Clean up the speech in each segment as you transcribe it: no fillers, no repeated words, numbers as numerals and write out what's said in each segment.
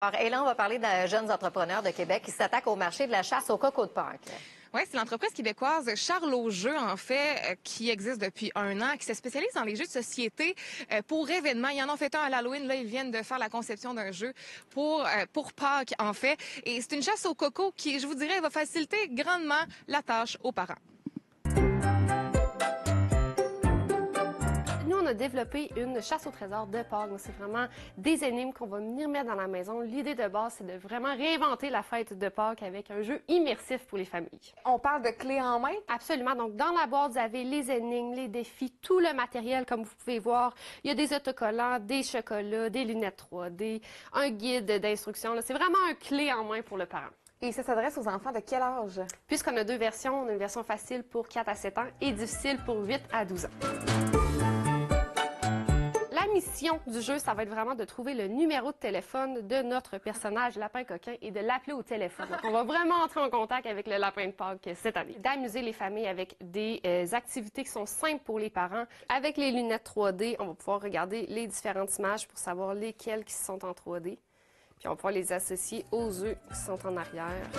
Alors, et là, on va parler d'un jeune entrepreneur de Québec qui s'attaque au marché de la chasse au coco de Pâques. Oui, c'est l'entreprise québécoise Charles au Jeu, en fait, qui existe depuis 1 an, qui se spécialise dans les jeux de société pour événements. Ils en ont fait un à l'Halloween. Là, ils viennent de faire la conception d'un jeu pour Pâques, en fait. Et c'est une chasse au coco qui, je vous dirais, va faciliter grandement la tâche aux parents. Nous, on a développé une chasse au trésor de Pâques. C'est vraiment des énigmes qu'on va venir mettre dans la maison. L'idée de base, c'est de vraiment réinventer la fête de Pâques avec un jeu immersif pour les familles. On parle de clés en main? Absolument. Donc, dans la boîte, vous avez les énigmes, les défis, tout le matériel, comme vous pouvez voir. Il y a des autocollants, des chocolats, des lunettes 3D, un guide d'instruction. C'est vraiment un clé en main pour le parent. Et ça s'adresse aux enfants de quel âge? Puisqu'on a deux versions, on a une version facile pour 4 à 7 ans et difficile pour 8 à 12 ans. La mission du jeu, ça va être vraiment de trouver le numéro de téléphone de notre personnage Lapin Coquin et de l'appeler au téléphone. Donc, on va vraiment entrer en contact avec le Lapin de Pâques cette année. D'amuser les familles avec des activités qui sont simples pour les parents. Avec les lunettes 3D, on va pouvoir regarder les différentes images pour savoir lesquelles qui sont en 3D. Puis on va pouvoir les associer aux œufs qui sont en arrière.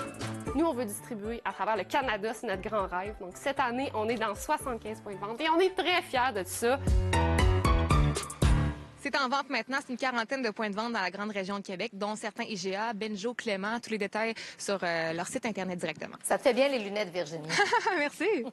Nous, on veut distribuer à travers le Canada, c'est notre grand rêve. Donc cette année, on est dans 75 points de vente et on est très fiers de ça. C'est en vente maintenant. C'est une quarantaine de points de vente dans la grande région de Québec, dont certains IGA, Benjo, Clément. Tous les détails sur leur site Internet directement. Ça te fait bien les lunettes, Virginie. Merci.